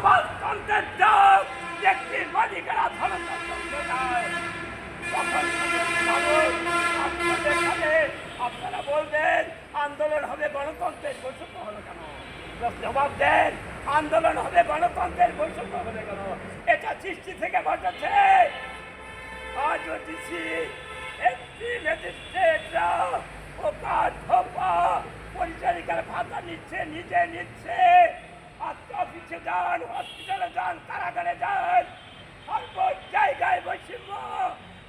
সমাজতন্ত্রের ডাক ব্যক্তির মালিকেরা ধনতন্ত্র দেয়। তখন আপনাদের সাথে আপনারা বলবেন আন্দোলন হবে গণতন্ত্রের বৈষম্য হলো কেন? জবাব দেন, আন্দোলন হবে গণতন্ত্রের বৈষম্য হলে কেন? এটা সৃষ্টি থেকে ঘটেছে। আজও দিচ্ছি ম্যাজিস্ট্রেটরা পরিচারিকার ভাতা নিচ্ছে, নিজে নিচ্ছে। অফিসে যান, হসপিটালে যান, কারাগারে যান, সর্ব জায়গায় বৈষম্য।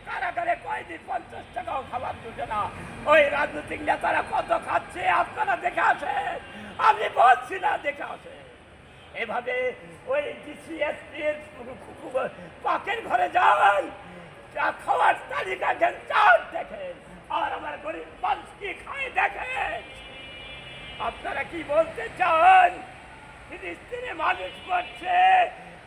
কারাগারে কয়েদি 50 টাকাও খাবার দিচ্ছে না। ওই রাজনৈতিক নেতারা কত খাচ্ছে আপনারা দেখে আসেন, আমি বলছি না, দেখে আসেন। এভাবে ওই ডিসিএসপির পাকের ঘরে যান, খাওয়ার তালিকা দেখেন, আর আমার গরিব মানুষ কি খায় দেখেন। আপনারা কি বলতে চান? ফিলিস্তিনে মানুষ করছে,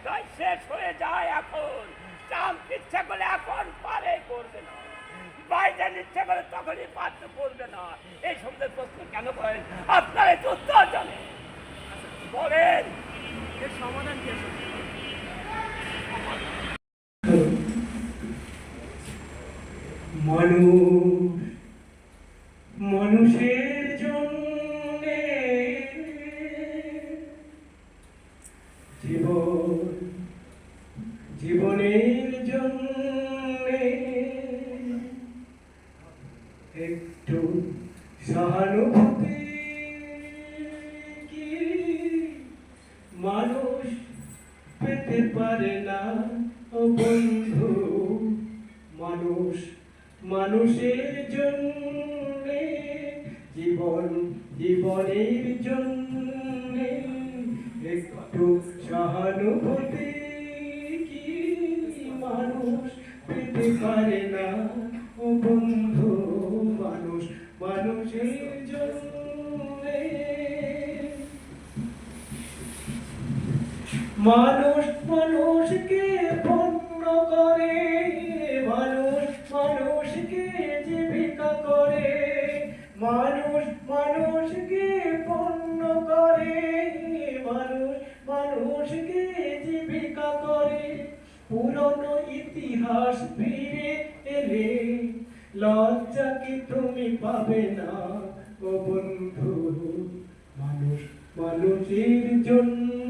তাই শেষ হয়ে যায়। এখন ট্রাম্প ইচ্ছা করলে এখন পারে করবে না, বাইডেন ইচ্ছা করে তখনই পারতে করবে না। এই সমস্ত প্রশ্ন কেন করেন? আপনারা তো উত্তর জানেন, বলেন এর সমাধান কি? মানুষের জন্যে জীবনের জন্যে একটু সহানুভূতি কি মানুষ পেতে পারে না? ও বন্ধু, মানুষের জন্যে জীবনের জন্যে একটু সহানুভূতি কি মানুষ পেতে পারে না? ও বন্ধু, মানুষের জন্যে। মানুষকে পণ্য করে, মানুষকে জীবিকা করে, মানুষকে পণ্য করে, মানুষকে জীবিকা করে। পুরনো ইতিহাস ফিরে এলে লজ্জা কি তুমি পাবে না? ও বন্ধু, মানুষের জন্য